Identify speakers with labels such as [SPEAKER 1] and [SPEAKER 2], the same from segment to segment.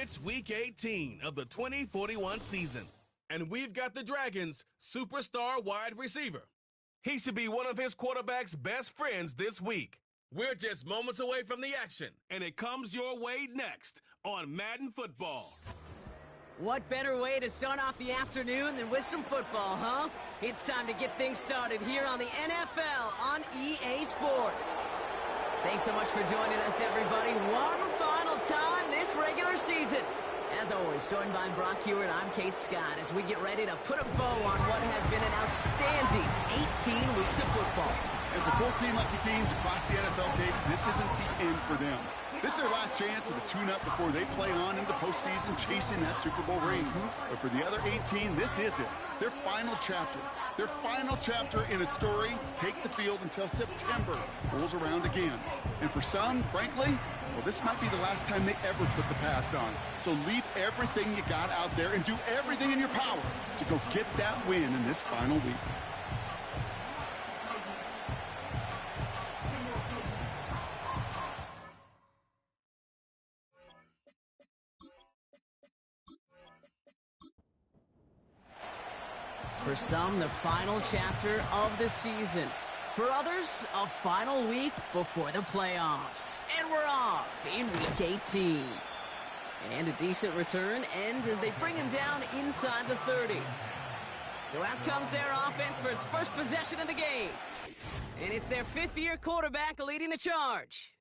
[SPEAKER 1] It's Week 18 of the 2041 season, and we've got the Dragons' superstar wide receiver. He should be one of his quarterback's best friends this week. We're just moments away from the action, and it comes your way next on Madden Football.
[SPEAKER 2] What better way to start off the afternoon than with some football, huh? It's time to get things started here on the NFL on EA Sports. Thanks so much for joining us, everybody. One final time this regular season. As always, joined by Brock Hewitt, I'm Kate Scott as we get ready to put a bow on what has been an outstanding 18 weeks of football.
[SPEAKER 3] And for 14 lucky teams across the NFL, Kate, this isn't the end for them. This is their last chance of a tune-up before they play on into the postseason chasing that Super Bowl ring. But for the other 18, this is it. Their final chapter. Their final chapter in a story to take the field until September rolls around again. And for some, frankly, well, this might be the last time they ever put the pads on. So leave everything you got out there and do everything in your power to go get that win in this final week.
[SPEAKER 2] For some, the final chapter of the season. For others, a final week before the playoffs. And we're off in Week 18. And a decent return ends as they bring him down inside the 30. So out comes their offense for its first possession of the game. And it's their fifth-year quarterback leading the charge.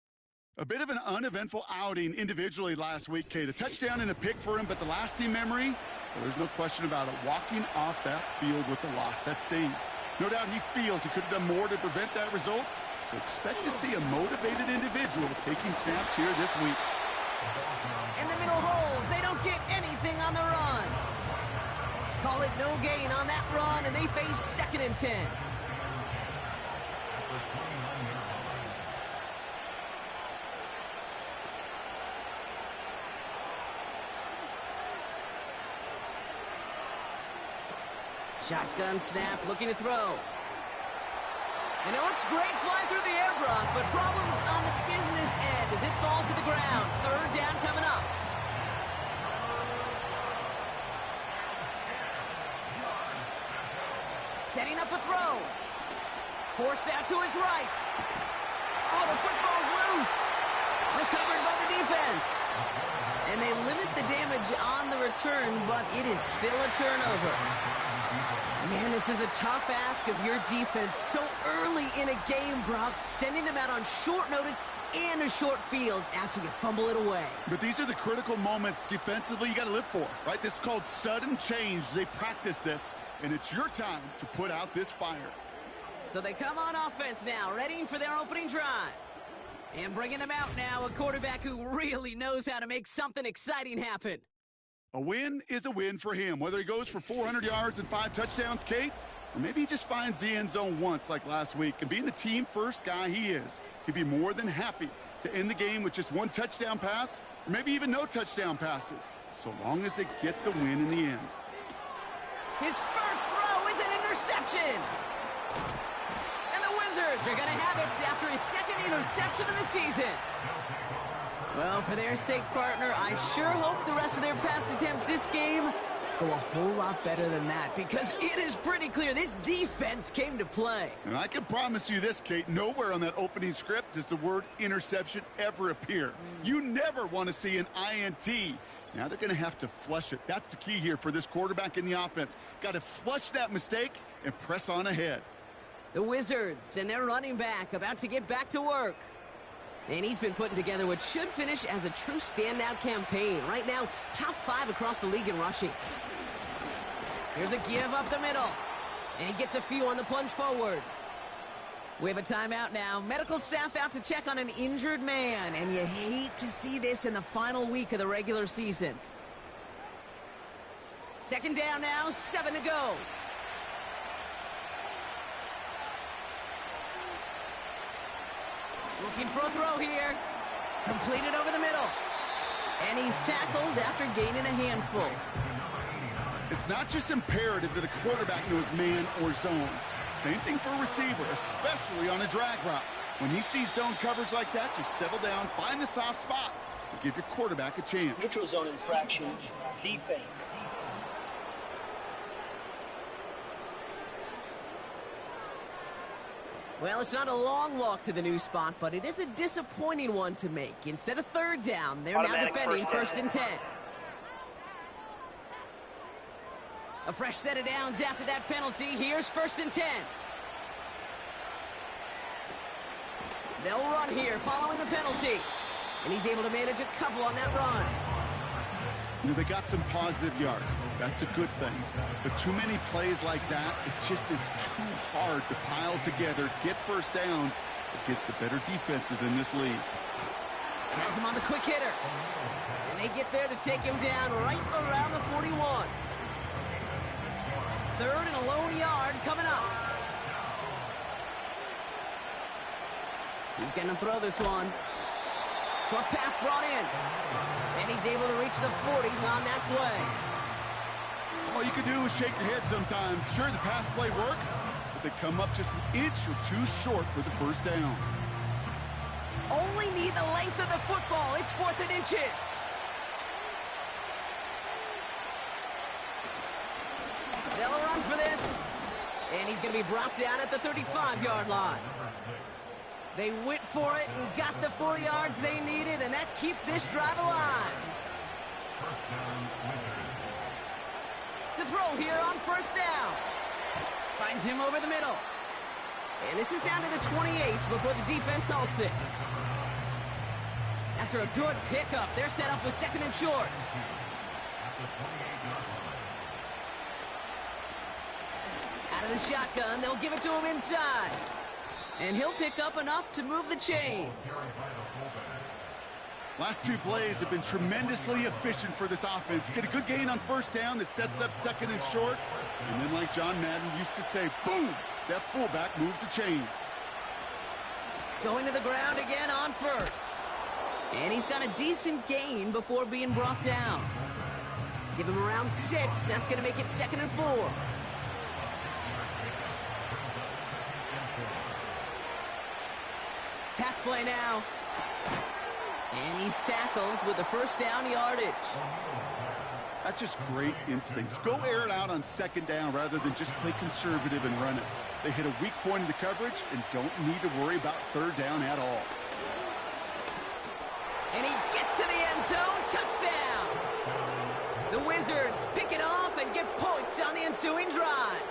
[SPEAKER 3] A bit of an uneventful outing individually last week, Kate. A touchdown and a pick for him, but the lasting memory, well, there's no question about it. Walking off that field with the loss, that stings. No doubt he feels he could have done more to prevent that result, so expect to see a motivated individual taking snaps here this week.
[SPEAKER 2] In the middle holes, they don't get anything on the run. Call it no gain on that run, and they face 2nd and 10. Shotgun snap, looking to throw. And it looks great flying through the air, Brock, but problems on the business end as it falls to the ground. 3rd down coming up. Setting up a throw. Forced out to his right. Oh, the football's loose. Recovered by the defense. And they limit the damage on the return, but it is still a turnover. Man, this is a tough ask of your defense so early in a game, Brock, sending them out on short notice and a short field after you fumble it away.
[SPEAKER 3] But these are the critical moments defensively you got to live for, right? This is called sudden change. They practice this, and it's your time to put out this fire.
[SPEAKER 2] So they come on offense now, ready for their opening drive. And bringing them out now, a quarterback who really knows how to make something exciting happen.
[SPEAKER 3] A win is a win for him, whether he goes for 400 yards and 5 touchdowns, Kate, or maybe he just finds the end zone once like last week. And being the team-first guy he is, he'd be more than happy to end the game with just 1 touchdown pass, or maybe even no touchdown passes, so long as they get the win in the end.
[SPEAKER 2] His first throw is an interception. And the Wizards are going to have it after his 2nd interception of the season. Well, for their sake, partner, I sure hope the rest of their pass attempts this game go a whole lot better than that, because it is pretty clear this defense came to play.
[SPEAKER 3] And I can promise you this, Kate, nowhere on that opening script does the word interception ever appear. You never want to see an INT. Now they're going to have to flush it. That's the key here for this quarterback in the offense. Got to flush that mistake and press on ahead.
[SPEAKER 2] The Wizards and their running back about to get back to work. And he's been putting together what should finish as a true standout campaign. Right now, top 5 across the league in rushing. Here's a give up the middle. And he gets a few on the plunge forward. We have a timeout now. Medical staff out to check on an injured man. And you hate to see this in the final week of the regular season. 2nd down now, 7 to go. Looking for a throw here. Completed over the middle. And he's tackled after gaining a handful.
[SPEAKER 3] It's not just imperative that a quarterback knows man or zone. Same thing for a receiver, especially on a drag route. When he sees zone coverage like that, just settle down, find the soft spot, to give your quarterback a chance.
[SPEAKER 4] Neutral zone infraction, defense.
[SPEAKER 2] Well, it's not a long walk to the new spot, but it is a disappointing one to make. Instead of third down, they're now defending first and 10. A fresh set of downs after that penalty. Here's first and 10. They'll run here following the penalty. And he's able to manage a couple on that run.
[SPEAKER 3] You know, they got some positive yards. That's a good thing. But too many plays like that, it just is too hard to pile together, get first downs against the better defenses in this league.
[SPEAKER 2] Has him on the quick hitter. And they get there to take him down right around the 41. Third and a lone yard coming up. He's going to throw this one. Short pass brought in. And he's able to reach the 40 on that play.
[SPEAKER 3] All you can do is shake your head sometimes. Sure, the pass play works, but they come up just an inch or two short for the first down.
[SPEAKER 2] Only need the length of the football. It's 4th and inches. They'll run for this. And he's going to be brought down at the 35-yard line. They went for it and got the 4 yards they needed, and that keeps this drive alive. To throw here on first down. Finds him over the middle. And this is down to the 28 before the defense halts it. After a good pickup, they're set up with second and short. Out of the shotgun, they'll give it to him inside. And he'll pick up enough to move the chains.
[SPEAKER 3] Last two plays have been tremendously efficient for this offense. Get a good gain on first down that sets up second and short. And then, like John Madden used to say, boom, that fullback moves the chains.
[SPEAKER 2] Going to the ground again on first. And he's got a decent gain before being brought down. Give him around 6. That's going to make it 2nd and 4. Pass play now. And he's tackled with the first down yardage.
[SPEAKER 3] That's just great instincts. Go air it out on second down rather than just play conservative and run it. They hit a weak point in the coverage and don't need to worry about third down at all.
[SPEAKER 2] And he gets to the end zone. Touchdown! The Wizards pick it off and get points on the ensuing drive.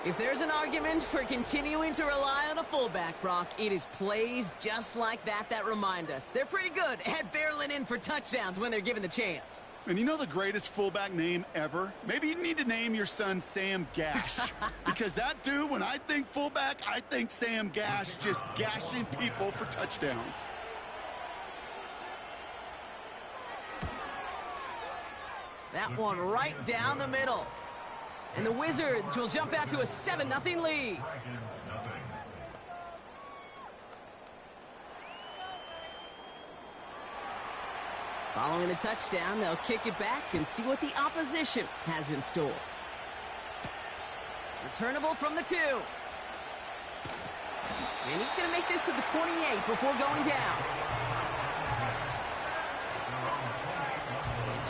[SPEAKER 2] If there's an argument for continuing to rely on a fullback, Brock, it is plays just like that that remind us. They're pretty good at barreling in for touchdowns when they're given the chance.
[SPEAKER 3] And you know the greatest fullback name ever? Maybe you need to name your son Sam Gash. Because that dude, when I think fullback, I think Sam Gash just gashing people for touchdowns.
[SPEAKER 2] That one right down the middle. And the Wizards will jump out to a 7-0 lead. Following a touchdown, they'll kick it back and see what the opposition has in store. Returnable from the 2. And he's going to make this to the 28 before going down.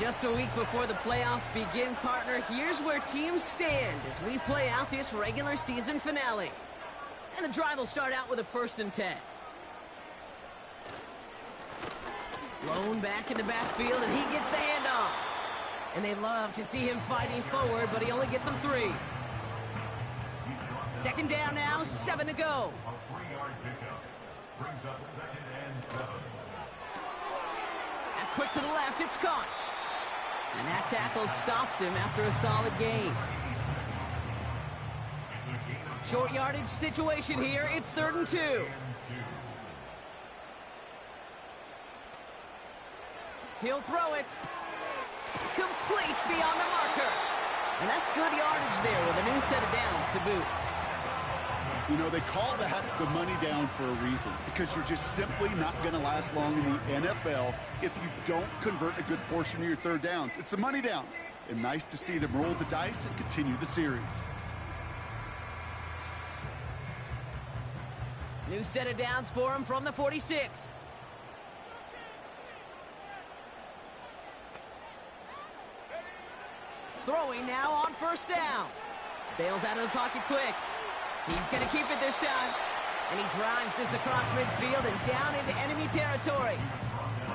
[SPEAKER 2] Just a week before the playoffs begin, partner, here's where teams stand as we play out this regular season finale. And the drive will start out with a 1st and 10. Blown back in the backfield, and he gets the handoff. And they love to see him fighting forward, but he only gets them 3. Second down now, 7 to go.
[SPEAKER 5] A 3-yard pickup brings up 2nd and 7.
[SPEAKER 2] Now quick to the left, it's caught. And that tackle stops him after a solid gain. Short yardage situation here. It's 3rd and 2. He'll throw it. Complete beyond the marker. And that's good yardage there with a new set of downs to boot.
[SPEAKER 3] You know, they call that the money down for a reason, because you're just simply not going to last long in the NFL if you don't convert a good portion of your third downs. It's the money down. And nice to see them roll the dice and continue the series.
[SPEAKER 2] New set of downs for him from the 46. Throwing now on first down. Bails out of the pocket quick. He's going to keep it this time. And he drives this across midfield and down into enemy territory.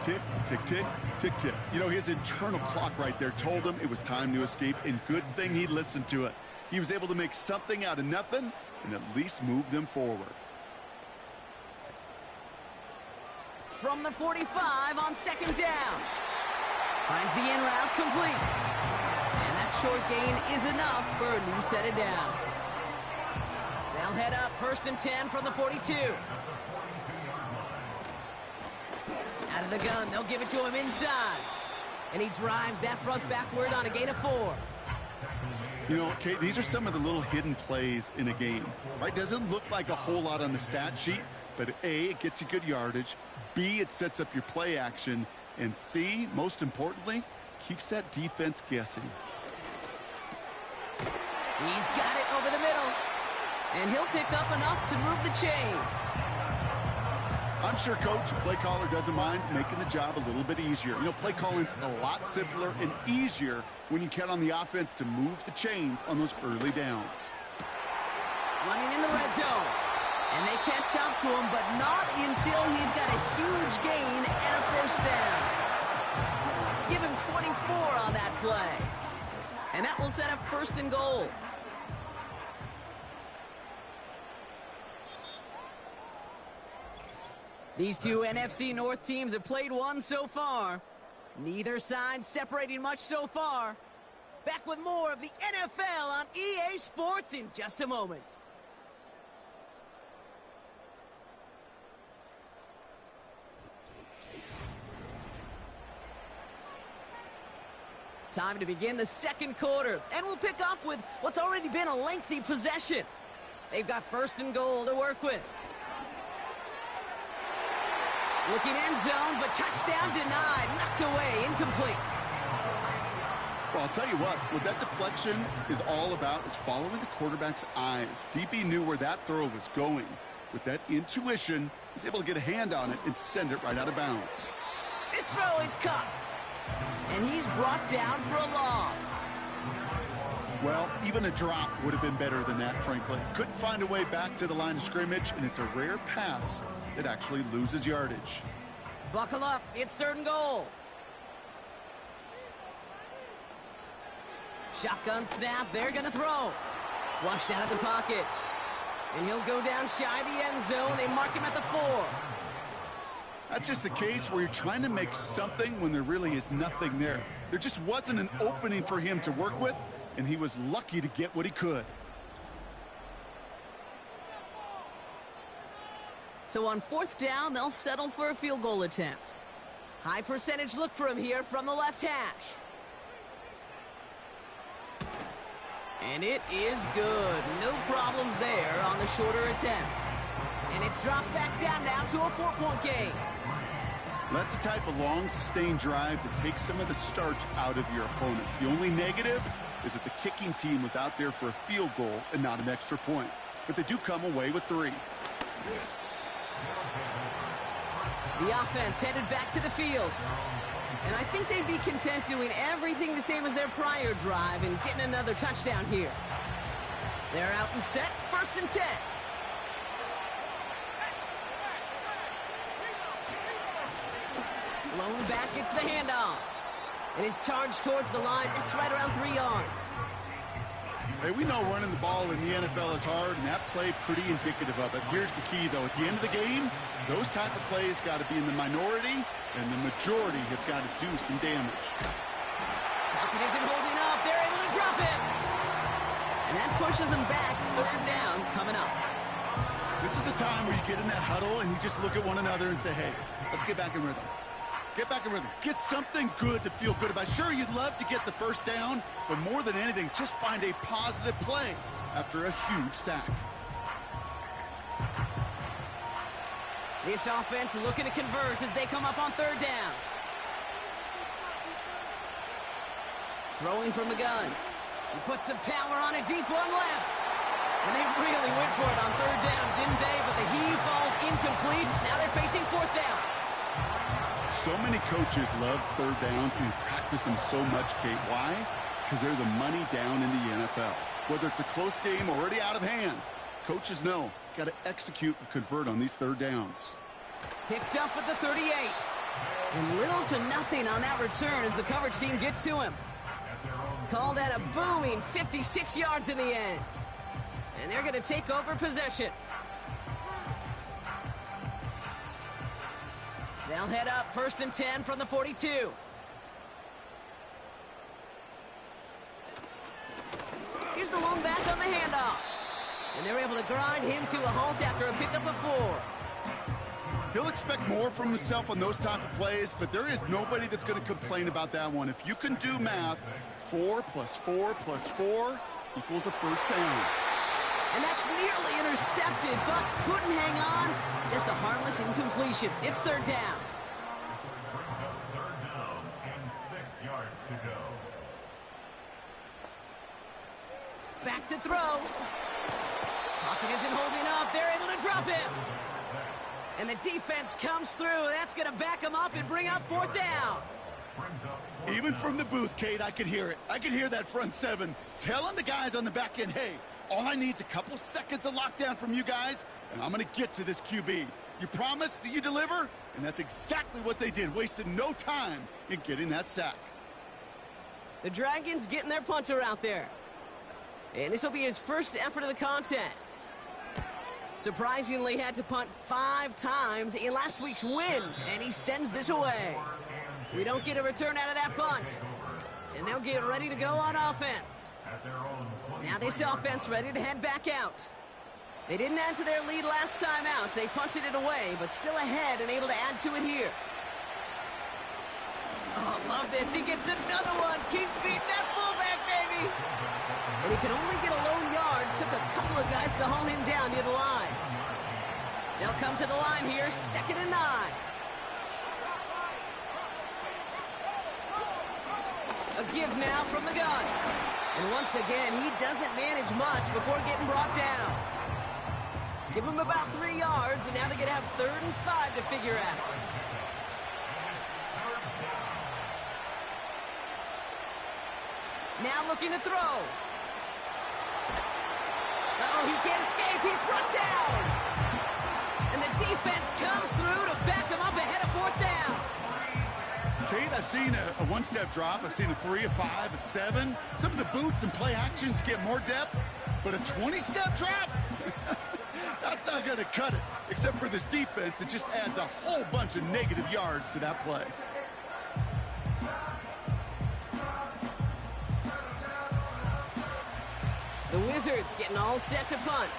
[SPEAKER 3] Tick, tick, tick, tick, tick. You know, his internal clock right there told him it was time to escape, and good thing he listened to it. He was able to make something out of nothing and at least move them forward.
[SPEAKER 2] From the 45 on second down. Finds the in route complete. And that short gain is enough for a new set of downs. They'll head up 1st and 10 from the 42. Out of the gun, they'll give it to him inside. And he drives that front backward on a gain of 4.
[SPEAKER 3] You know, Kate, these are some of the little hidden plays in a game, right? Doesn't look like a whole lot on the stat sheet, but A, it gets you good yardage. B, it sets up your play action. And C, most importantly, keeps that defense guessing.
[SPEAKER 2] He's got it over the middle. And he'll pick up enough to move the chains.
[SPEAKER 3] I'm sure Coach, play caller, doesn't mind making the job a little bit easier. You know, play calling's a lot simpler and easier when you count on the offense to move the chains on those early downs.
[SPEAKER 2] Running in the red zone. And they catch up to him, but not until he's got a huge gain and a first down. Give him 24 on that play. And that will set up 1st and goal. These two NFC North teams have played one so far. Neither side separating much so far. Back with more of the NFL on EA Sports in just a moment. Time to begin the second quarter, and we'll pick up with what's already been a lengthy possession. They've got 1st and goal to work with. Looking end zone, but touchdown denied, knocked away, incomplete.
[SPEAKER 3] Well, I'll tell you what that deflection is all about is following the quarterback's eyes. DB knew where that throw was going. With that intuition, he's able to get a hand on it and send it right out of bounds.
[SPEAKER 2] This throw is caught. And he's brought down for a loss.
[SPEAKER 3] Well, even a drop would have been better than that, frankly. Couldn't find a way back to the line of scrimmage, and it's a rare pass that actually loses yardage.
[SPEAKER 2] Buckle up. It's 3rd and goal. Shotgun snap. They're going to throw. Flushed out of the pocket. And he'll go down shy of the end zone. They mark him at the 4.
[SPEAKER 3] That's just a case where you're trying to make something when there really is nothing there. There just wasn't an opening for him to work with, and he was lucky to get what he could.
[SPEAKER 2] So on 4th down, they'll settle for a field goal attempt. High percentage look for him here from the left hash. And it is good. No problems there on the shorter attempt. And it's dropped back down now to a 4-point game.
[SPEAKER 3] That's the type of long, sustained drive that takes some of the starch out of your opponent. The only negative is that the kicking team was out there for a field goal and not an extra point. But they do come away with 3.
[SPEAKER 2] The offense headed back to the field. And I think they'd be content doing everything the same as their prior drive and getting another touchdown here. They're out and set, 1st and 10. Blown back, it's the handoff. And his charge towards the line, it's right around 3 yards.
[SPEAKER 3] Hey, we know running the ball in the NFL is hard, and that play pretty indicative of it. Here's the key, though. At the end of the game, those type of plays got to be in the minority, and the majority have got to do some damage.
[SPEAKER 2] Pocket isn't holding up. They're able to drop him. And that pushes him back. 3rd down coming up.
[SPEAKER 3] This is a time where you get in that huddle, and you just look at one another and say, hey, let's get back in rhythm. Get back in rhythm. Get something good to feel good about. Sure, you'd love to get the 1st down, but more than anything, just find a positive play after a huge sack.
[SPEAKER 2] This offense looking to convert as they come up on 3rd down. Throwing from the gun. He puts some power on a deep one left. And they really went for it on 3rd down, didn't they? But the heave falls incomplete. Now they're facing 4th down.
[SPEAKER 3] So many coaches love 3rd downs and practice them so much, Kate. Why? because they're the money down in the NFL. Whether it's a close game already out of hand, coaches know got to execute and convert on these third downs.
[SPEAKER 2] Picked up at the 38. And little to nothing on that return as the coverage team gets to him. Call that a booming 56 yards in the end. And they're going to take over possession. They'll head up 1st and 10 from the 42. Here's the lone back on the handoff. And they're able to grind him to a halt after a pickup of 4.
[SPEAKER 3] He'll expect more from himself on those type of plays, but there is nobody that's going to complain about that one. If you can do math, 4 + 4 + 4 equals a first down.
[SPEAKER 2] And that's nearly intercepted, but couldn't hang on. Just a harmless incompletion. It's 3rd down.
[SPEAKER 5] Brings up 3rd down and 6 yards to go.
[SPEAKER 2] Back to throw. Pocket isn't holding up. They're able to drop him. And the defense comes through. That's going to back him up and bring up 4th down.
[SPEAKER 3] Even from the booth, Kate, I could hear it. I could hear that front 7 telling the guys on the back end, hey, all I need is a couple seconds of lockdown from you guys, and I'm going to get to this QB. You promise that you deliver? And that's exactly what they did, wasted no time in getting that sack.
[SPEAKER 2] The Dragons getting their punter out there. And this will be his first effort of the contest. Surprisingly had to punt 5 times in last week's win, and he sends this away. We don't get a return out of that punt. And they'll get ready to go on offense. Now this offense ready to head back out. They didn't add to their lead last time out. They punted it away, but still ahead and able to add to it here. Oh, love this. He gets another one. Keep feeding that fullback, baby. And he could only get a lone yard. Took a couple of guys to haul him down near the line. They'll come to the line here, 2nd and 9. A give now from the gun. And once again, he doesn't manage much before getting brought down. Give him about 3 yards, and now they're going to have 3rd and 5 to figure out. Now looking to throw. Oh, he can't escape. He's brought down. And the defense comes through to back him up ahead of 4th down.
[SPEAKER 3] Kate, I've seen a one-step drop. I've seen a 3, a 5, a 7. Some of the boots and play actions get more depth, but a 20-step drop? That's not going to cut it. Except for this defense, it just adds a whole bunch of negative yards to that play.
[SPEAKER 2] The Wizards getting all set to punt.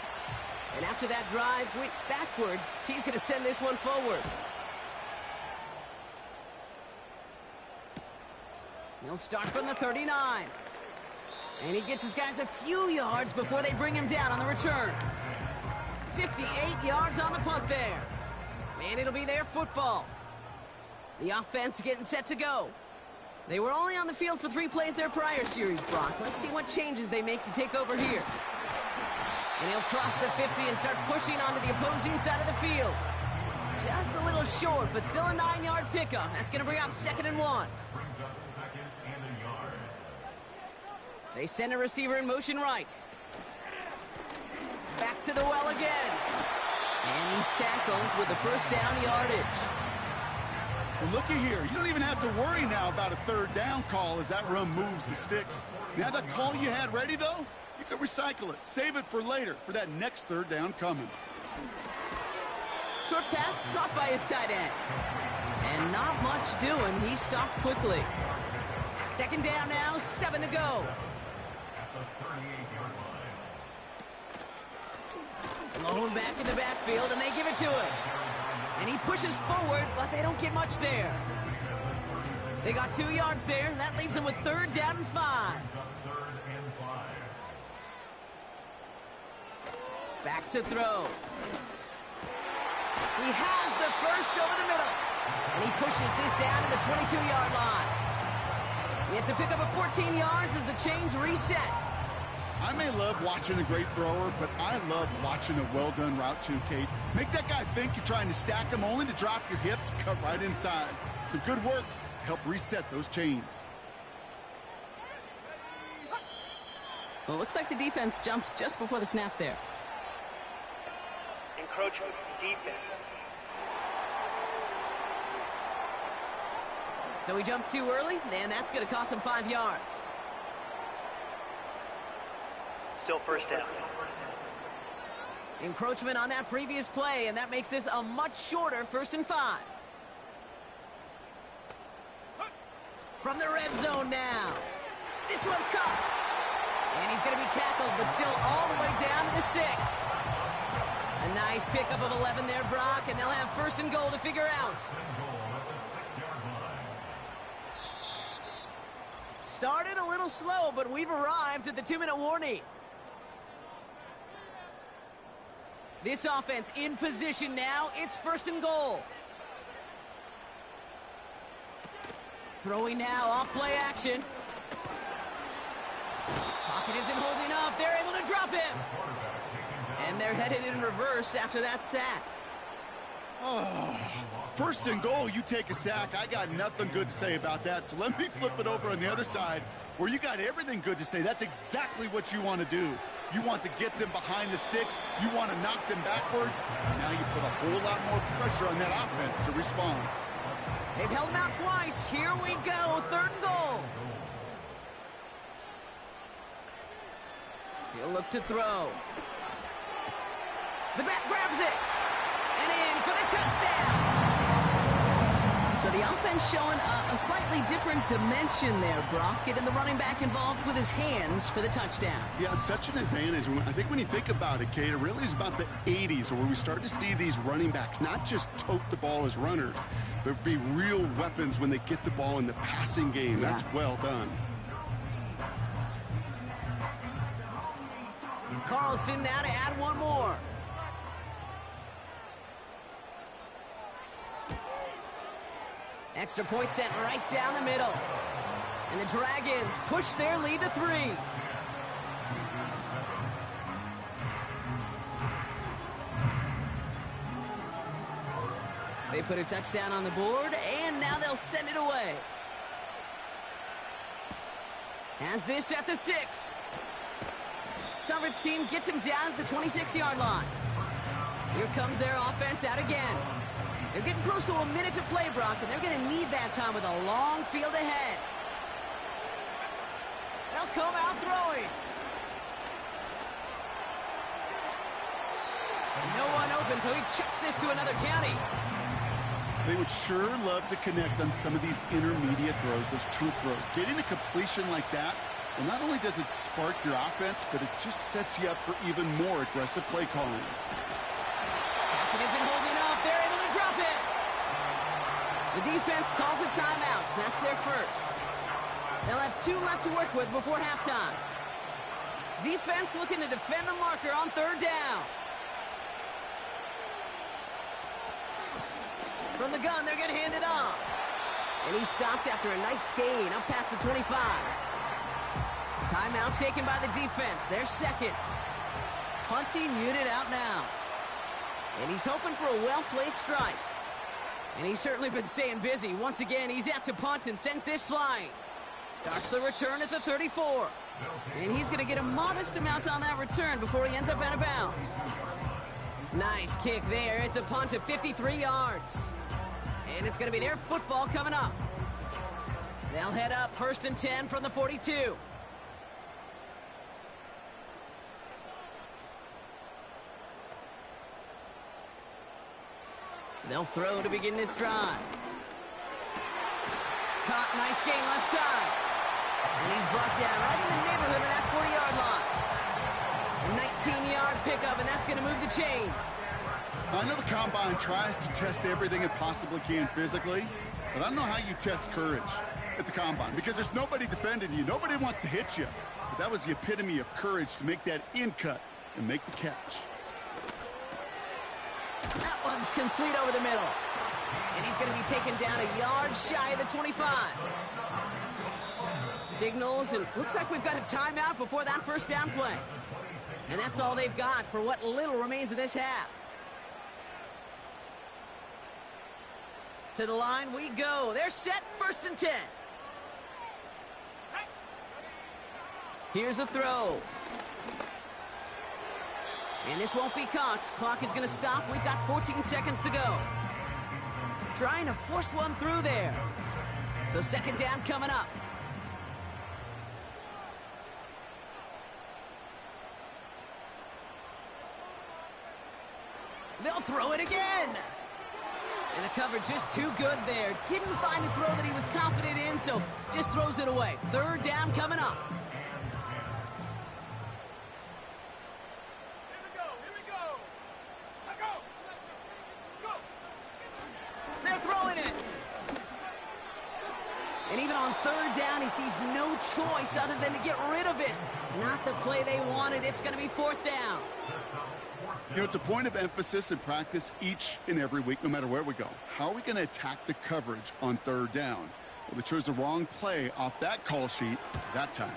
[SPEAKER 2] And after that drive went backwards, he's going to send this one forward. He'll start from the 39. And he gets his guys a few yards before they bring him down on the return. 58 yards on the punt there. And it'll be their football. The offense getting set to go. They were only on the field for 3 plays their prior series, Brock. Let's see what changes they make to take over here. And he'll cross the 50 and start pushing onto the opposing side of the field. Just a little short, but still a 9-yard pickup. That's going to bring up 2nd and 1.
[SPEAKER 5] Brings up 2nd and a yard.
[SPEAKER 2] They send a receiver in motion right. Back to the well again. And he's tackled with the 1st down yardage.
[SPEAKER 3] Well, looky here. You don't even have to worry now about a 3rd down call as that run moves the sticks. Now that call you had ready, though, you can recycle it. Save it for later for that next 3rd down coming.
[SPEAKER 2] Short pass caught by his tight end. And not much doing. He stopped quickly. 2nd down now, 7 to go.
[SPEAKER 5] At the 38-yard line.
[SPEAKER 2] Lone back in the backfield, and they give it to him. And he pushes forward, but they don't get much there. They got 2 yards there. That leaves them with 3rd down and 5.
[SPEAKER 5] 3rd and 5.
[SPEAKER 2] Back to throw. He has the first over the middle. And he pushes this down to the 22-yard line. He had to pick up a 14 yards as the chains reset.
[SPEAKER 3] I may love watching a great thrower, but I love watching a well-done route too, Kate. Make that guy think you're trying to stack him only to drop your hips, cut right inside. Some good work to help reset those chains.
[SPEAKER 2] Well, it looks like the defense jumps just before the snap there.
[SPEAKER 4] Encroachment, defense.
[SPEAKER 2] So he jumped too early, and that's going to cost him 5 yards.
[SPEAKER 4] Still first down.
[SPEAKER 2] Encroachment on that previous play, and that makes this a much shorter 1st and 5. From the red zone now. This one's caught. And he's going to be tackled, but still all the way down to the 6. A nice pickup of 11 there, Brock, and they'll have 1st and goal to figure out. Started a little slow, but we've arrived at the 2-minute warning. This offense in position now. It's 1st and goal. Throwing now off play action. Pocket isn't holding up. They're able to drop him. And they're headed in reverse after that sack.
[SPEAKER 3] Oh, 1st and goal, you take a sack. I got nothing good to say about that. So let me flip it over on the other side where you got everything good to say. That's exactly what you want to do. You want to get them behind the sticks. You want to knock them backwards. And now you put a whole lot more pressure on that offense to respond.
[SPEAKER 2] They've held him out twice. Here we go. 3rd and goal. He'll look to throw. The back grabs it. And in for the touchdown. So the offense showing a slightly different dimension there, Brock. Getting the running back involved with his hands for the touchdown.
[SPEAKER 3] Yeah, such an advantage. I think when you think about it, Kate, it really is about the 80s where we start to see these running backs not just tote the ball as runners, but be real weapons when they get the ball in the passing game. Yeah. That's well done.
[SPEAKER 2] Carlson now to add one more. Extra point sent right down the middle. And the Dragons push their lead to 3. They put a touchdown on the board, and now they'll send it away. Has this at the 6. Coverage team gets him down at the 26-yard line. Here comes their offense out again. They're getting close to a minute to play, Brock, and they're going to need that time with a long field ahead. They'll come out throwing. No one open, so he chucks this to another county.
[SPEAKER 3] They would sure love to connect on some of these intermediate throws, those true throws. Getting a completion like that, well, not only does it spark your offense, but it just sets you up for even more aggressive play calling.
[SPEAKER 2] Pocket isn't holding up. They're able to drop it. The defense calls a timeout, so that's their 1st. They'll have 2 left to work with before halftime. Defense looking to defend the marker on 3rd down. From the gun, they're going to hand it off. And he stopped after a nice gain up past the 25. Timeout taken by the defense. Their 2nd. Punting unit out now. And he's hoping for a well-placed strike. And he's certainly been staying busy. Once again, he's out to punt and sends this flying. Starts the return at the 34. And he's going to get a modest amount on that return before he ends up out of bounds. Nice kick there. It's a punt of 53 yards. And it's going to be their football coming up. They'll head up 1st and 10 from the 42. They'll throw to begin this drive. Caught, nice gain left side. And he's brought down right in the neighborhood of that 40-yard line. A 19-yard pickup, and that's going to move the chains.
[SPEAKER 3] I know the Combine tries to test everything it possibly can physically, but I don't know how you test courage at the Combine because there's nobody defending you. Nobody wants to hit you. But that was the epitome of courage to make that in cut and make the catch.
[SPEAKER 2] That one's complete over the middle. And he's going to be taken down a yard shy of the 25. Signals, and looks like we've got a timeout before that 1st down play. And that's all they've got for what little remains of this half. To the line we go. They're set, 1st and 10. Here's a throw. And this won't be caught. Clock is going to stop. We've got 14 seconds to go. Trying to force one through there. So second down coming up. They'll throw it again. And the coverage just too good there. Didn't find a throw that he was confident in, so just throws it away. Third down coming up. They're throwing it. And even on third down, he sees no choice other than to get rid of it. Not the play they wanted. It's going to be fourth down.
[SPEAKER 3] You know, it's a point of emphasis in practice each and every week, no matter where we go. How are we going to attack the coverage on third down? Well, they chose the wrong play off that call sheet that time.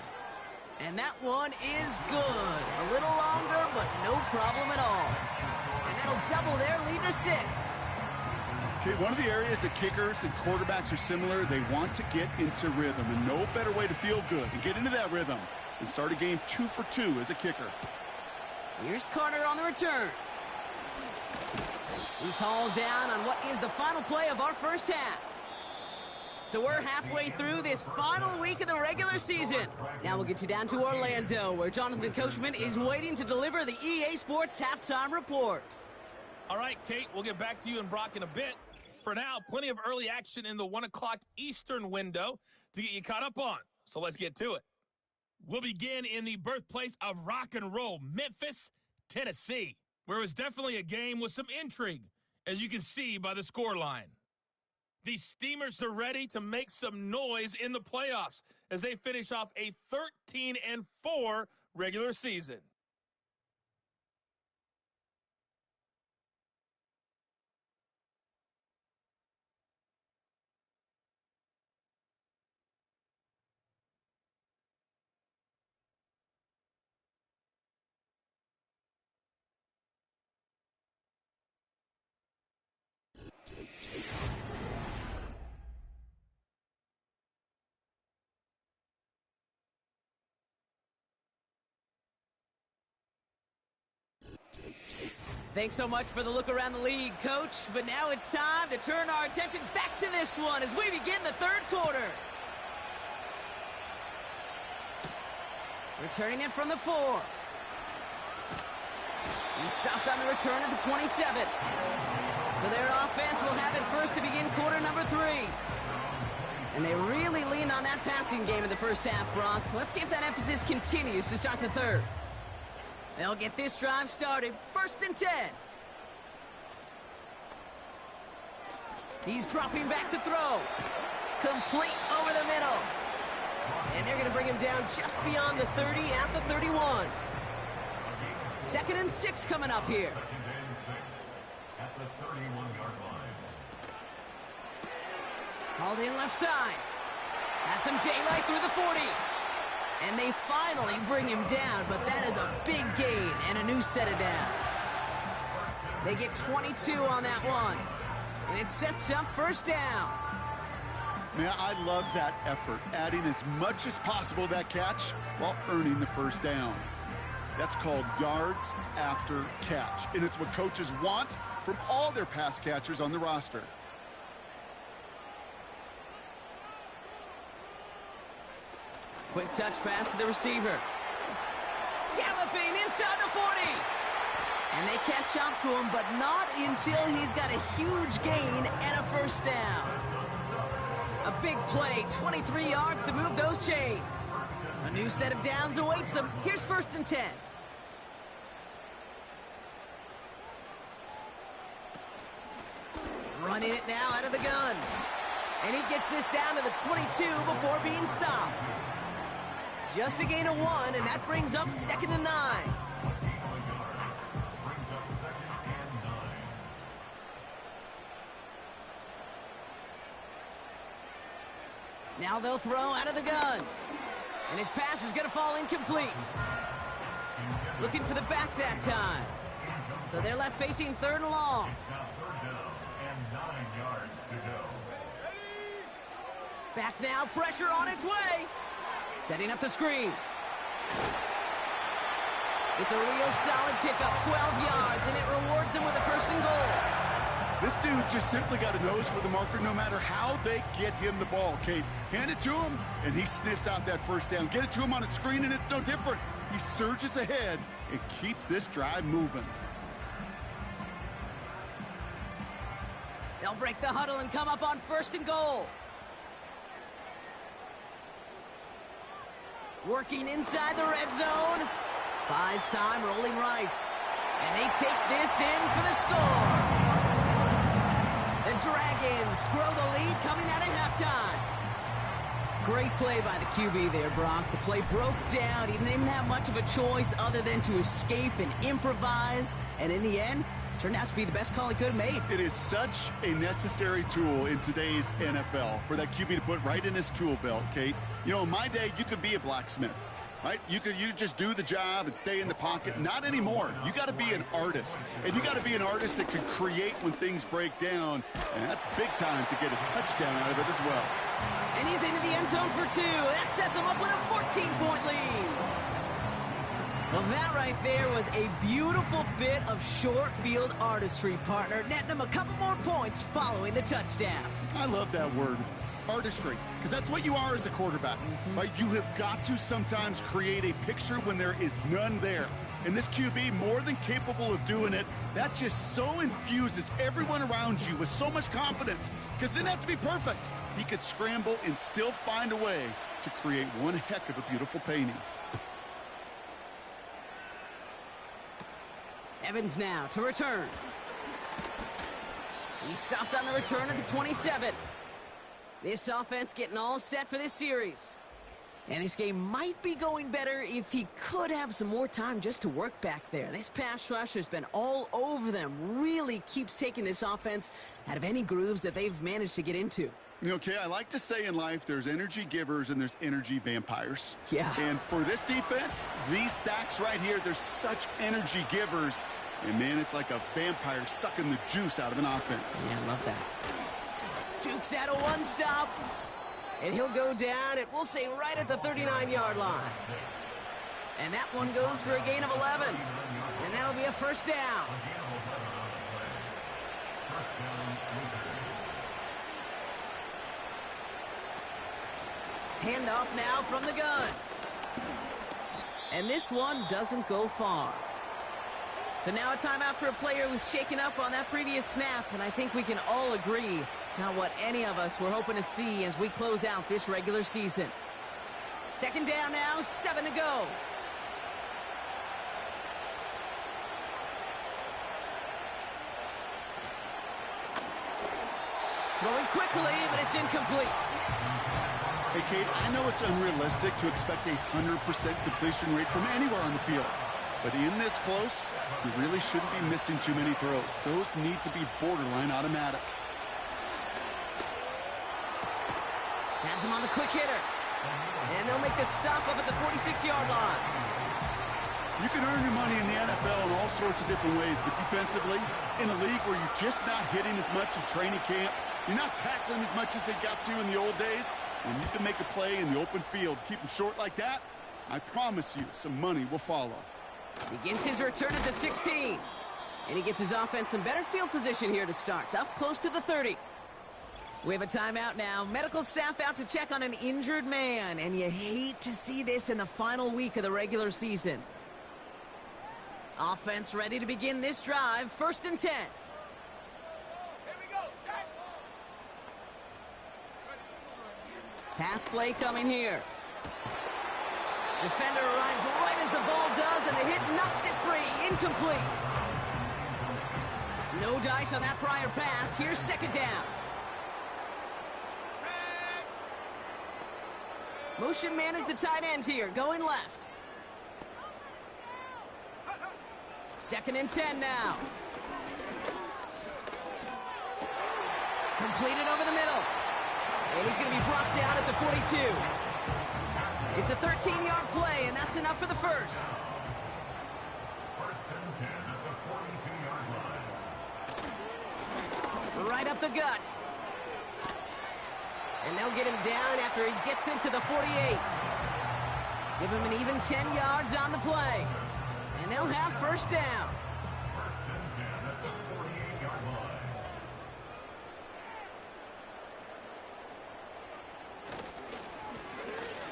[SPEAKER 2] And that one is good. A little longer, but no problem at all. And that'll double their lead to 6.
[SPEAKER 3] Okay, one of the areas that kickers and quarterbacks are similar, they want to get into rhythm. And no better way to feel good and get into that rhythm than start a game 2 for 2 as a kicker.
[SPEAKER 2] Here's Carter on the return. He's hauled down on what is the final play of our first half. So we're halfway through this final week of the regular season. Now we'll get you down to Orlando, where Jonathan Coachman is waiting to deliver the EA Sports halftime report.
[SPEAKER 6] All right, Kate, we'll get back to you and Brock in a bit. For now, plenty of early action in the 1 o'clock Eastern window to get you caught up on. So let's get to it. We'll begin in the birthplace of rock and roll, Memphis, Tennessee, where it was definitely a game with some intrigue, as you can see by the scoreline. The Steamers are ready to make some noise in the playoffs as they finish off a 13-4 regular season.
[SPEAKER 2] Thanks so much for the look around the league, Coach. But now it's time to turn our attention back to this one as we begin the third quarter. Returning it from the 4. He stopped on the return at the 27. So their offense will have it first to begin quarter number 3. And they really leaned on that passing game in the first half, Brock. Let's see if that emphasis continues to start the third. They'll get this drive started. First and 10. He's dropping back to throw. Complete over the middle. And they're going to bring him down just beyond the 30 at the 31. Second and 6 coming up here.
[SPEAKER 5] At the 31-yard line.
[SPEAKER 2] Hauled in left side. Has some daylight through the 40. And they finally bring him down, but that is a big gain and a new set of downs. They get 22 on that one. And it sets up first down.
[SPEAKER 3] Man, I love that effort, adding as much as possible to that catch while earning the first down. That's called yards after catch, and it's what coaches want from all their pass catchers on the roster.
[SPEAKER 2] Quick touch pass to the receiver. Galloping inside the 40. And they catch up to him, but not until he's got a huge gain and a first down. A big play, 23 yards to move those chains. A new set of downs awaits him. Here's first and 10. Running it now out of the gun. And he gets this down to the 22 before being stopped. Just a gain of 1, and that brings up second and 9. Now they'll throw out of the gun. And his pass is going to fall incomplete. Looking for the back that time. So they're left facing third and long.
[SPEAKER 5] It's now third down and 9 yards to go.
[SPEAKER 2] Back now, pressure on its way. Setting up the screen. It's a real solid pickup, 12 yards, and it rewards him with a first and goal.
[SPEAKER 3] This dude's just simply got a nose for the marker no matter how they get him the ball, Kate. Hand it to him, and he sniffs out that first down. Get it to him on a screen, and it's no different. He surges ahead and keeps this drive moving.
[SPEAKER 2] They'll break the huddle and come up on first and goal. Working inside the red zone. Buys time, rolling right. And they take this in for the score. The Dragons grow the lead coming out of halftime. Great play by the QB there, Brock. The play broke down. He didn't have much of a choice other than to escape and improvise. And in the end, turned out to be the best call he could have made.
[SPEAKER 3] It is such a necessary tool in today's NFL for that QB to put right in his tool belt, Kate. You know, in my day, you could be a blacksmith, right? You just do the job and stay in the pocket. Not anymore. You got to be an artist. And you got to be an artist that can create when things break down. And that's big time to get a touchdown out of it as well.
[SPEAKER 2] And he's into the end zone for 2. That sets him up with a 14-point lead. Well, that right there was a beautiful bit of short field artistry, partner, netting him a couple more points following the touchdown.
[SPEAKER 3] I love that word, artistry, because that's what you are as a quarterback. Right? You have got to sometimes create a picture when there is none there. And this QB, more than capable of doing it, that just so infuses everyone around you with so much confidence, because it didn't have to be perfect. He could scramble and still find a way to create one heck of a beautiful painting.
[SPEAKER 2] Evans now to return. He stopped on the return at the 27. This offense getting all set for this series. And this game might be going better if he could have some more time just to work back there. This pass rush has been all over them. Really keeps taking this offense out of any grooves that they've managed to get into.
[SPEAKER 3] Okay, I like to say in life there's energy givers and there's energy vampires.
[SPEAKER 2] Yeah.
[SPEAKER 3] And for this defense, these sacks right here, they're such energy givers. And, man, it's like a vampire sucking the juice out of an offense.
[SPEAKER 2] Yeah, I love that. Jukes out a one-stop. And he'll go down, and we'll say right at the 39-yard line. And that one goes for a gain of 11. And that'll be a first down. Handoff now from the gun. And this one doesn't go far. So now a timeout for a player who's shaken up on that previous snap, and I think we can all agree not what any of us were hoping to see as we close out this regular season. Second down now, 7 to go. Throwing quickly, but it's incomplete.
[SPEAKER 3] Hey, Kate, I know it's unrealistic to expect a 100% completion rate from anywhere on the field. But in this close, you really shouldn't be missing too many throws. Those need to be borderline automatic.
[SPEAKER 2] Has him on the quick hitter. And they'll make the stop up at the 46-yard line.
[SPEAKER 3] You can earn your money in the NFL in all sorts of different ways, but defensively, in a league where you're just not hitting as much in training camp, you're not tackling as much as they got to in the old days, when you can make a play in the open field, keep them short like that, I promise you some money will follow.
[SPEAKER 2] Begins his return at the 16. And he gets his offense in better field position here to start. It's up close to the 30. We have a timeout now. Medical staff out to check on an injured man. And you hate to see this in the final week of the regular season. Offense ready to begin this drive. 1st and 10. Pass play coming here. Defender arrives right as the ball does, and the hit knocks it free. Incomplete. No dice on that prior pass. Here's 2nd down. Motion man is the tight end here, going left. 2nd and 10 now. Completed over the middle. And he's going to be brought down at the 42. It's a 13-yard play, and that's enough for the first.
[SPEAKER 5] 1st and 10 at the 42-yard line.
[SPEAKER 2] Right up the gut. And they'll get him down after he gets into the 48. Give him an even 10 yards on the play. And they'll have first down.
[SPEAKER 5] First and 10 at the 48-yard line.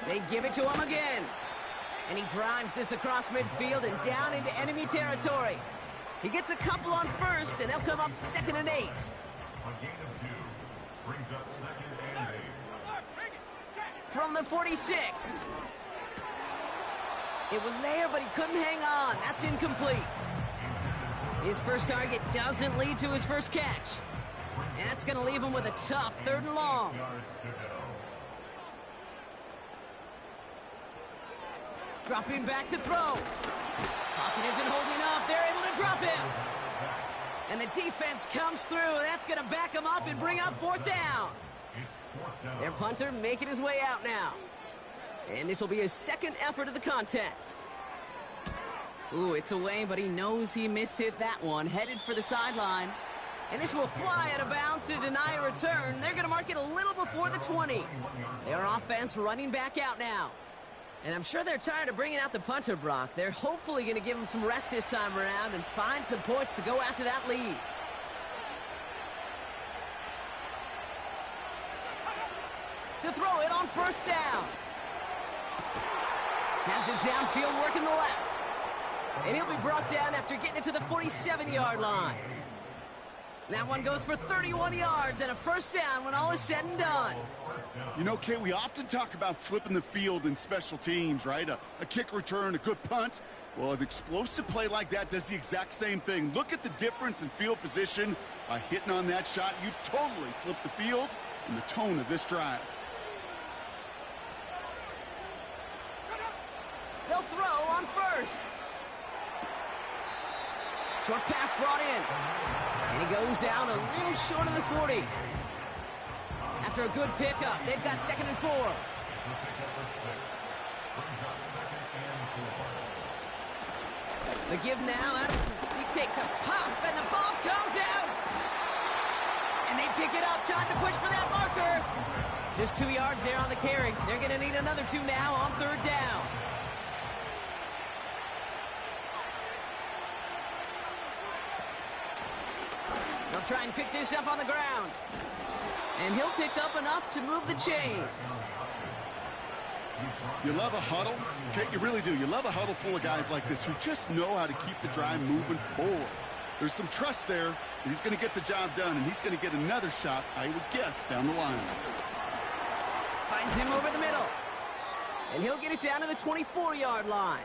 [SPEAKER 2] They give it to him again. And he drives this across midfield and down into enemy territory. He gets a couple on first, and they'll come up 2nd and 8.
[SPEAKER 5] A gain of 2 brings up 2nd and 8.
[SPEAKER 2] From the 46. It was there, but he couldn't hang on. That's incomplete. His first target doesn't lead to his first catch. And that's going to leave him with a tough 3rd and long.
[SPEAKER 5] Yards to go.
[SPEAKER 2] Dropping back to throw. Pocket isn't holding up. They're able to drop him. And the defense comes through. That's going to back him up and bring up 4th down.
[SPEAKER 5] It's 4th down.
[SPEAKER 2] Their punter making his way out now. And this will be his 2nd effort of the contest. Ooh, it's away, but he knows he mishit that one. Headed for the sideline. And this will fly out of bounds to deny a return. They're going to mark it a little before the 20. Their offense running back out now. And I'm sure they're tired of bringing out the punter, Brock. They're hopefully going to give him some rest this time around and find some points to go after that lead. To throw it on first down. Has it downfield, working the left. And he'll be brought down after getting it to the 47-yard line. That one goes for 31 yards and a first down when all is said and done.
[SPEAKER 3] You know, Kate, we often talk about flipping the field in special teams, right? A kick return, a good punt. Well, an explosive play like that does the exact same thing. Look at the difference in field position. By hitting on that shot, you've totally flipped the field and the tone of this drive.
[SPEAKER 2] They'll throw on first. Short pass brought in. And he goes down a little short of the 40. After a good pickup, they've got 2nd and 4. The give now. He takes a pop, and the ball comes out. And they pick it up. Time to push for that marker. Just 2 yards there on the carry. They're going to need another 2 now on 3rd down. They'll try and pick this up on the ground. And he'll pick up enough to move the chains.
[SPEAKER 3] You love a huddle? Okay, you really do. You love a huddle full of guys like this who just know how to keep the drive moving forward. There's some trust there that he's going to get the job done, and he's going to get another shot, I would guess, down the line.
[SPEAKER 2] Finds him over the middle. And he'll get it down to the 24-yard line.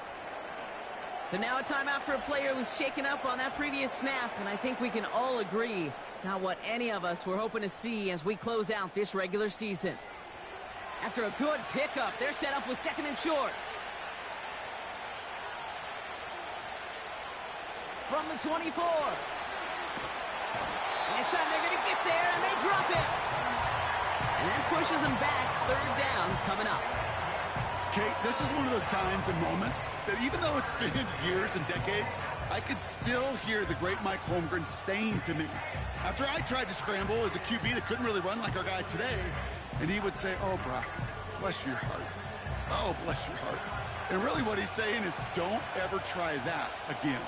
[SPEAKER 2] So now a timeout for a player who was shaken up on that previous snap, and I think we can all agree not what any of us were hoping to see as we close out this regular season. After a good pickup, they're set up with 2nd and short. From the 24. And this time they're going to get there, and they drop it. And that pushes them back. 3rd down coming up.
[SPEAKER 3] Kate, this is one of those times and moments that even though it's been years and decades, I could still hear the great Mike Holmgren saying to me, after I tried to scramble as a QB that couldn't really run like our guy today, and he would say, "Oh, Brock, bless your heart. Oh, bless your heart." And really what he's saying is, don't ever try that again.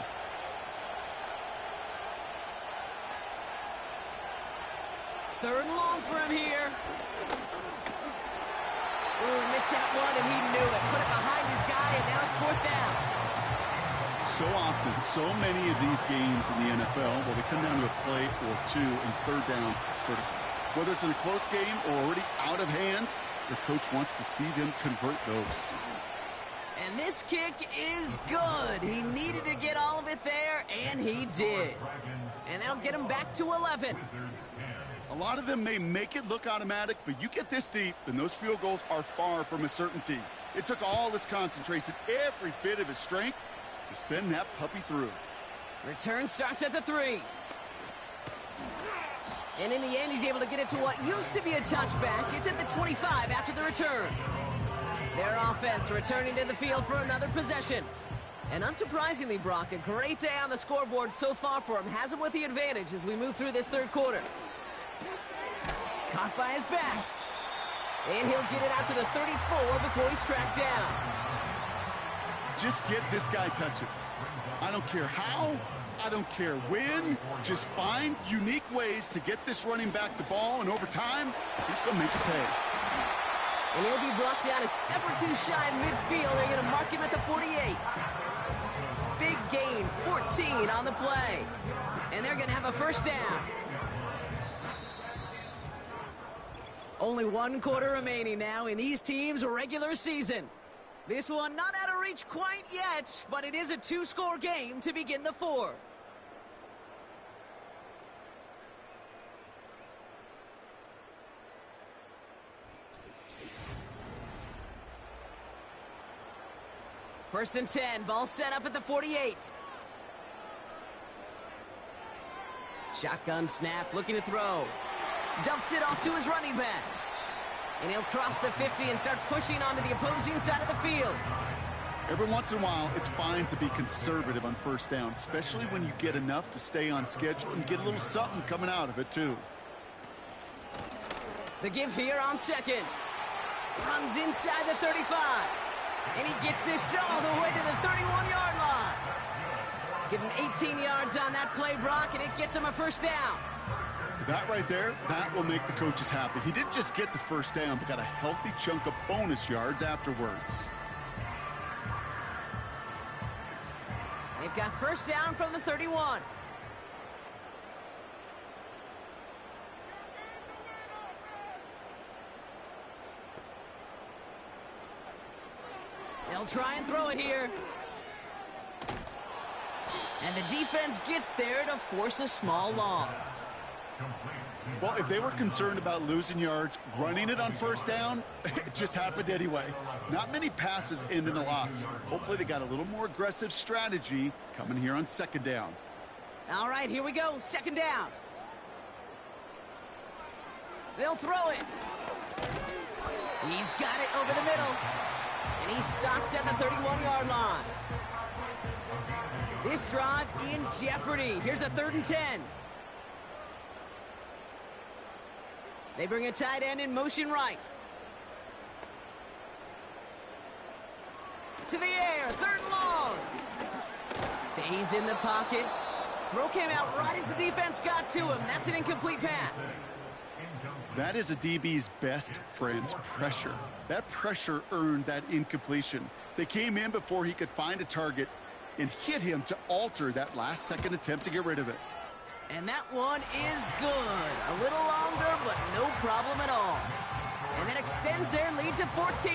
[SPEAKER 2] Third and long for him here. Ooh, missed that one, and he knew it. Put it behind his guy, and now it's 4th down.
[SPEAKER 3] So often, so many of these games in the NFL, well, they come down to a play or two, and 3rd downs critical. Whether it's in a close game or already out of hands, their coach wants to see them convert those.
[SPEAKER 2] And this kick is good. He needed to get all of it there, and he did. And that'll get him back to 11.
[SPEAKER 3] A lot of them may make it look automatic, but you get this deep, and those field goals are far from a certainty. It took all his concentration, every bit of his strength, to send that puppy through.
[SPEAKER 2] Return starts at the 3. And in the end, he's able to get it to what used to be a touchback. It's at the 25 after the return. Their offense returning to the field for another possession. And unsurprisingly, Brock, a great day on the scoreboard so far for him. Has him with the advantage as we move through this 3rd quarter. Caught by his back. And he'll get it out to the 34 before he's tracked down.
[SPEAKER 3] just get this guy touches. I don't care how, I don't care when, just find unique ways to get this running back the ball, and over time, he's going to make it pay.
[SPEAKER 2] And he'll be brought down a step or two shy of midfield. They're going to mark him at the 48. Big gain, 14 on the play. And they're going to have a first down. Only 1 quarter remaining now in these teams' regular season. This one not out of reach quite yet, but it is a 2-score game to begin the 4th. First and 10, ball set up at the 48. Shotgun snap, looking to throw. Dumps it off to his running back. And he'll cross the 50 and start pushing onto the opposing side of the field.
[SPEAKER 3] Every once in a while, it's fine to be conservative on first down, especially when you get enough to stay on schedule and get a little something coming out of it, too.
[SPEAKER 2] The give here on second. Runs inside the 35. And he gets this all the way to the 31-yard line. Give him 18 yards on that play, Brock, and it gets him a first down.
[SPEAKER 3] That right there, that will make the coaches happy. He didn't just get the first down, but got a healthy chunk of bonus yards afterwards.
[SPEAKER 2] They've got first down from the 31. They'll try and throw it here. And the defense gets there to force a small loss.
[SPEAKER 3] Well, if they were concerned about losing yards, running it on first down, it just happened anyway. Not many passes end in a loss. Hopefully they got a little more aggressive strategy coming here on second down.
[SPEAKER 2] All right, here we go. Second down. They'll throw it. He's got it over the middle. And he's stopped at the 31-yard line. This drive in jeopardy. Here's a 3rd and 10. They bring a tight end in motion right. To the air, 3rd and long. Stays in the pocket. Throw came out right as the defense got to him. That's an incomplete pass.
[SPEAKER 3] That is a DB's best friend, pressure. That pressure earned that incompletion. They came in before he could find a target and hit him to alter that last-second attempt to get rid of it.
[SPEAKER 2] And that one is good. A little longer, but no problem at all. And that extends their lead to 14.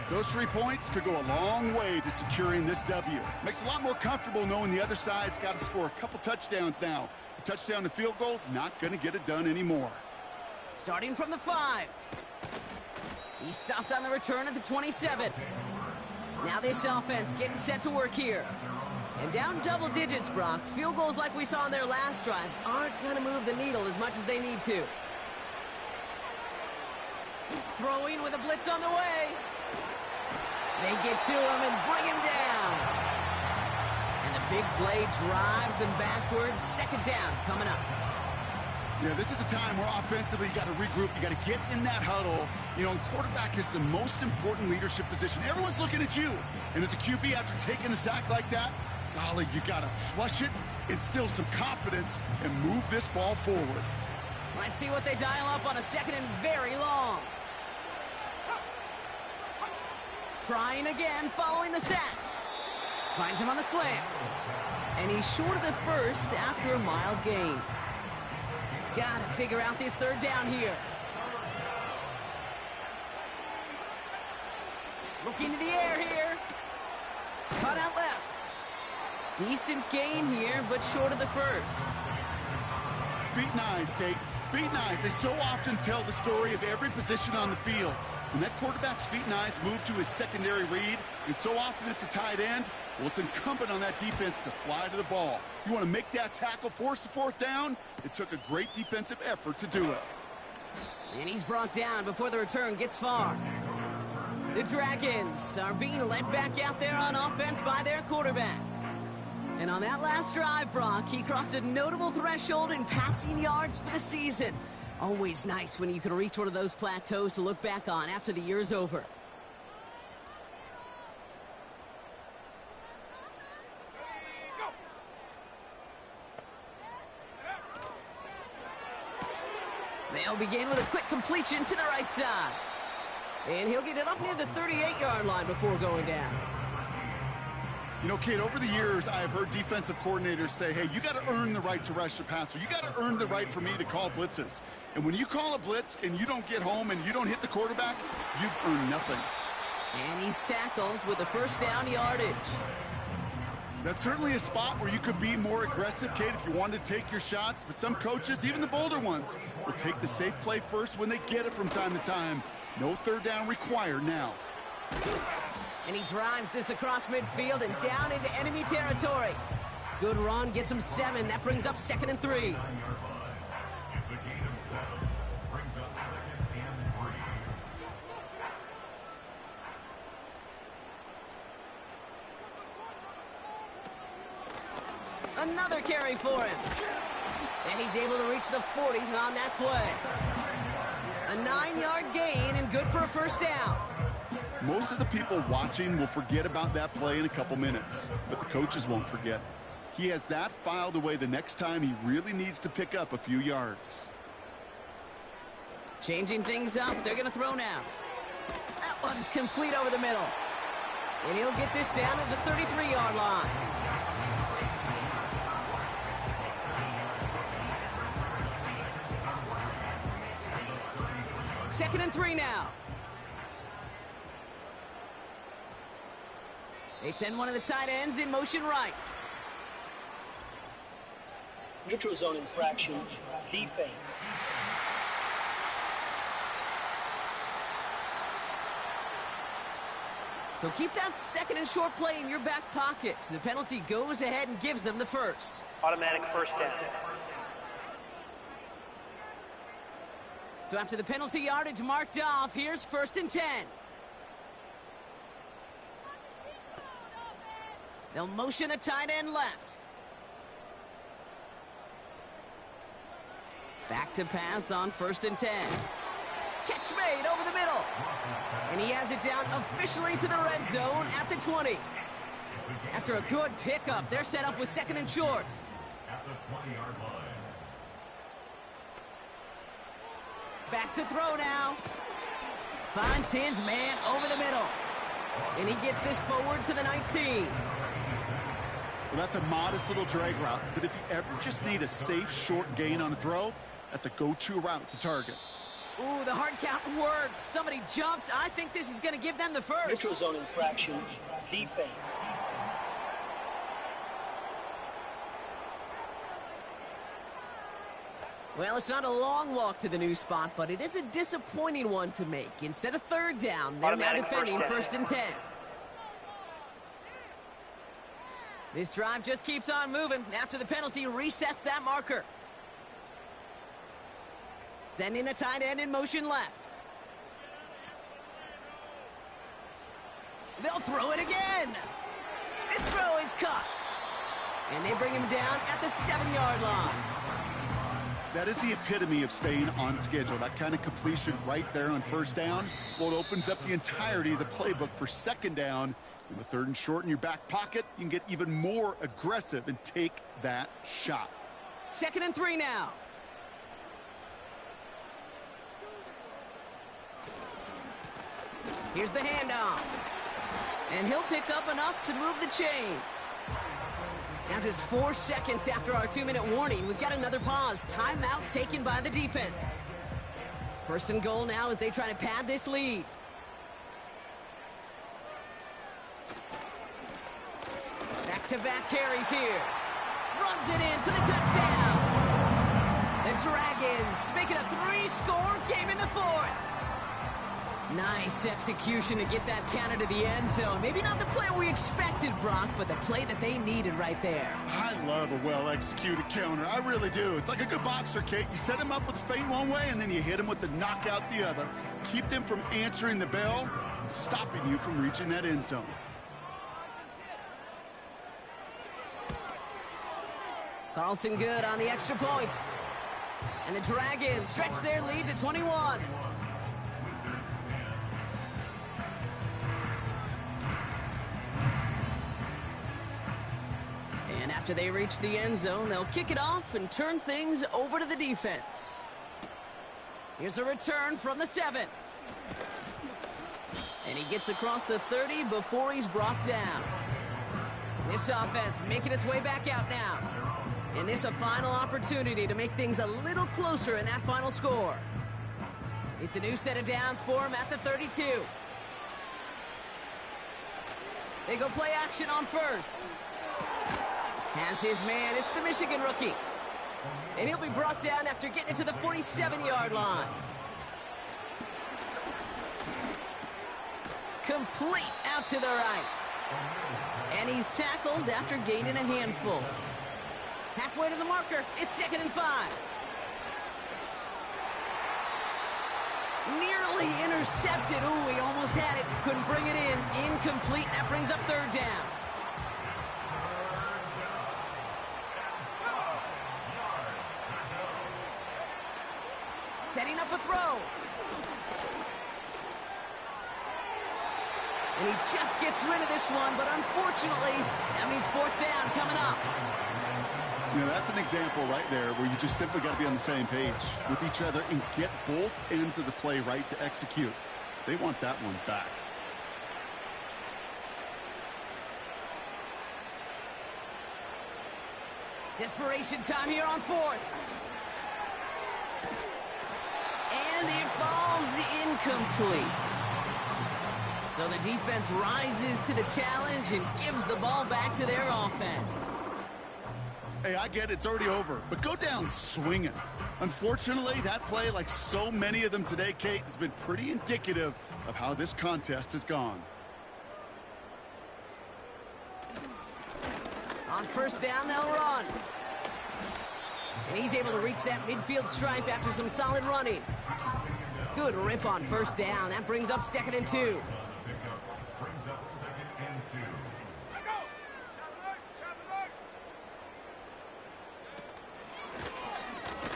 [SPEAKER 3] Those 3 points could go a long way to securing this W. Makes it a lot more comfortable knowing the other side's got to score a couple touchdowns now. A touchdown to field goal's not going to get it done anymore.
[SPEAKER 2] Starting from the 5. He stopped on the return at the 27. Now this offense getting set to work here. And down double digits, Brock. Field goals like we saw in their last drive aren't going to move the needle as much as they need to. Throwing with a blitz on the way. They get to him and bring him down. And the big play drives them backwards. Second down coming up.
[SPEAKER 3] Yeah, this is a time where offensively you got to regroup. You got to get in that huddle. You know, and quarterback is the most important leadership position. Everyone's looking at you. And as a QB, after taking a sack like that, golly, you got to flush it, instill some confidence, and move this ball forward.
[SPEAKER 2] Let's see what they dial up on a 2nd and very long. Trying again, following the sack. Finds him on the slant. And he's short of the first after a mild gain. Got to figure out this 3rd down here. Looking to the air here. Cut out left. Decent gain here, but short of the first.
[SPEAKER 3] Feet and eyes, Kate. Feet and eyes. They so often tell the story of every position on the field. When that quarterback's feet and eyes move to his secondary read, and so often it's a tight end, well, it's incumbent on that defense to fly to the ball. You want to make that tackle, force the 4th down? It took a great defensive effort to do it.
[SPEAKER 2] And he's brought down before the return gets far. The Dragons are being led back out there on offense by their quarterback. And on that last drive, Brock, he crossed a notable threshold in passing yards for the season. Always nice when you can reach one of those plateaus to look back on after the year's over. They'll begin with a quick completion to the right side. And he'll get it up near the 38-yard line before going down.
[SPEAKER 3] You know, Kate, over the years, I've heard defensive coordinators say, hey, you got to earn the right to rush the passer. You got to earn the right for me to call blitzes. And when you call a blitz and you don't get home and you don't hit the quarterback, you've earned nothing.
[SPEAKER 2] And he's tackled with the first down yardage.
[SPEAKER 3] That's certainly a spot where you could be more aggressive, Kate, if you wanted to take your shots. But some coaches, even the bolder ones, will take the safe play first when they get it from time to time. No third down required now.
[SPEAKER 2] And he drives this across midfield and down into enemy territory. Good run, gets him 7. That brings up 2nd and 3.
[SPEAKER 5] It's a gain of 7. Brings up 2nd and 3.
[SPEAKER 2] Another carry for him. And he's able to reach the 40 on that play. A 9-yard gain and good for a first down.
[SPEAKER 3] Most of the people watching will forget about that play in a couple minutes, but the coaches won't forget. He has that filed away the next time he really needs to pick up a few yards.
[SPEAKER 2] Changing things up, they're going to throw now. That one's complete over the middle. And he'll get this down to the 33-yard line. Second and 3 now. They send one of the tight ends in motion right.
[SPEAKER 4] Neutral zone infraction. Defense.
[SPEAKER 2] So keep that 2nd and short play in your back pocket. So the penalty goes ahead and gives them the first.
[SPEAKER 4] Automatic first down.
[SPEAKER 2] So after the penalty yardage marked off, here's 1st and 10. They'll motion a tight end left. Back to pass on 1st and 10. Catch made over the middle. And he has it down officially to the red zone at the 20. After a good pickup, they're set up with 2nd and short.
[SPEAKER 5] At the 20-yard line.
[SPEAKER 2] Back to throw now. Finds his man over the middle. And he gets this forward to the 19.
[SPEAKER 3] Well, that's a modest little drag route, but if you ever just need a safe, short gain on a throw, that's a go-to route to target.
[SPEAKER 2] Ooh, the hard count worked. Somebody jumped. I think this is going to give them the first.
[SPEAKER 4] Neutral zone infraction. Defense.
[SPEAKER 2] Well, it's not a long walk to the new spot, but it is a disappointing one to make. Instead of 3rd down, they're now
[SPEAKER 4] Automatic
[SPEAKER 2] defending
[SPEAKER 4] first
[SPEAKER 2] 1st and 10. This drive just keeps on moving after the penalty resets that marker. Sending a tight end in motion left. They'll throw it again. This throw is caught. And they bring him down at the 7-yard line.
[SPEAKER 3] That is the epitome of staying on schedule. That kind of completion right there on 1st down. Well, it opens up the entirety of the playbook for 2nd down. And with 3rd and short in your back pocket, you can get even more aggressive and take that shot.
[SPEAKER 2] 2nd and 3 now. Here's the handoff. And he'll pick up enough to move the chains. Now just 4 seconds after our 2-minute warning, we've got another pause. Timeout taken by the defense. 1st and goal now as they try to pad this lead. Back-to-back carries here. Runs it in for the touchdown. The Dragons make it a 3-score game in the 4th. Nice execution to get that counter to the end zone. Maybe not the play we expected, Brock, but the play that they needed right there.
[SPEAKER 3] I love a well-executed counter. I really do. It's like a good boxer, Kate. You set him up with a feint one way, and then you hit him with the knockout the other. Keep them from answering the bell and stopping you from reaching that end zone.
[SPEAKER 2] Carlson good on the extra point. And the Dragons stretch their lead to 21. And after they reach the end zone, they'll kick it off and turn things over to the defense. Here's a return from the 7. And he gets across the 30 before he's brought down. This offense making its way back out now. And this a final opportunity to make things a little closer in that final score. It's a new set of downs for him at the 32. They go play action on first. Has his man. It's the Michigan rookie. And he'll be brought down after getting it to the 47-yard line. Complete out to the right. And he's tackled after gaining a handful. Halfway to the marker. It's 2nd and 5. Nearly intercepted. Ooh, he almost had it. Couldn't bring it in. Incomplete. That brings up 3rd down. Setting up a throw. And he just gets rid of this one, but unfortunately, that means 4th down coming up.
[SPEAKER 3] You know, that's an example right there where you just simply got to be on the same page with each other and get both ends of the play right to execute. They want that one back.
[SPEAKER 2] Desperation time here on 4th. And it falls incomplete. So the defense rises to the challenge and gives the ball back to their offense.
[SPEAKER 3] Hey, I get it, it's already over, but go down swinging. Unfortunately, that play, like so many of them today, Kate, has been pretty indicative of how this contest has gone.
[SPEAKER 2] On 1st down, they'll run. And he's able to reach that midfield stripe after some solid running. Good rip on 1st down. That brings up 2nd and 2.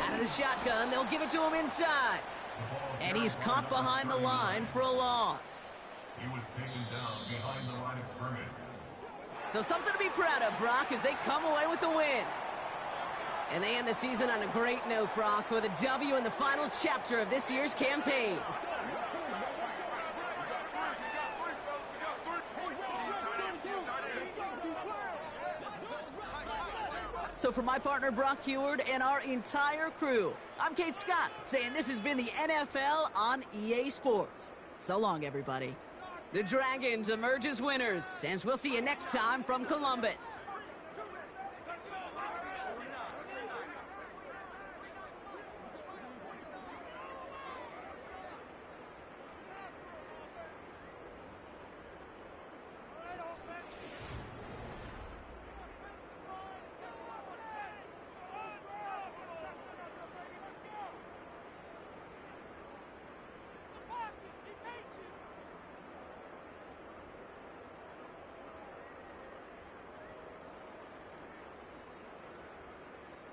[SPEAKER 2] Out of the shotgun, they'll give it to him inside. And he's caught behind the line for a loss.
[SPEAKER 5] He was taken down behind the line of scrimmage.
[SPEAKER 2] So something to be proud of, Brock, as they come away with the win. And they end the season on a great note, Brock, with a W in the final chapter of this year's campaign. So for my partner, Brock Heward, and our entire crew, I'm Kate Scott, saying this has been the NFL on EA Sports. So long, everybody. The Dragons emerge as winners, and we'll see you next time from Columbus.